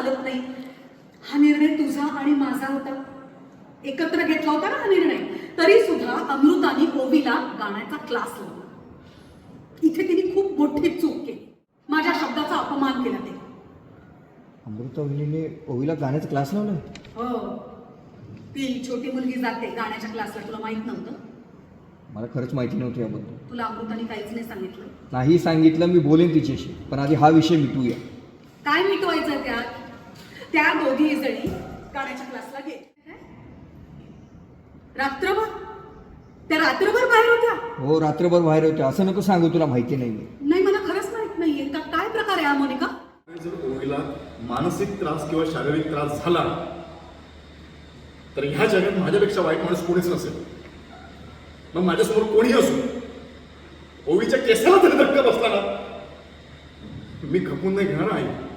चालत नाही. हा निर्णय तुझा आणि माझा होता, एकत्र घेतला होता ना हा निर्णय. तरी सुद्धा अमृताने ओवीला गाण्याचा क्लास लावला. इथे तिने खूप मोठी चूक केली, माझ्या शब्दाचा अपमान केला. ते अमृता वहिनीने ओवीला गाण्याचा क्लास लावलाय? हो, ती छोटी मुलगी जाते गाण्याच्या क्लासला. तुला माहित नव्हतं? मला खरंच माहिती नव्हतं याबद्दल. तुला अमृताने काहीच नाही सांगितलं? नाही सांगितलं. मी बोलेन तिच्याशी, पण आधी हा विषय मिटूया. काय मिटवायचं त्यात? त्या दोघी जणी गाण्याच्या क्लासला गेले. रात्रभर त्या रात्रभर बाहेर होत्या. हो, रात्रभर बाहेर होते. असं नको सांगू, तुला माहिती नाही. नाही, मला खरंच माहित नाहीये. का काय प्रकार आहे हा मोनिका? जर ओवीला मानसिक त्रास किंवा शारीरिक त्रास झाला तर ह्या जगात माझ्यापेक्षा वाईट माणूस कोणीच नसेल. मग माझ्यासमोर कोणी असो, ओवीच्या केसाला तरी धक्का बसला ना, मी खपून नाही घेणार आहे.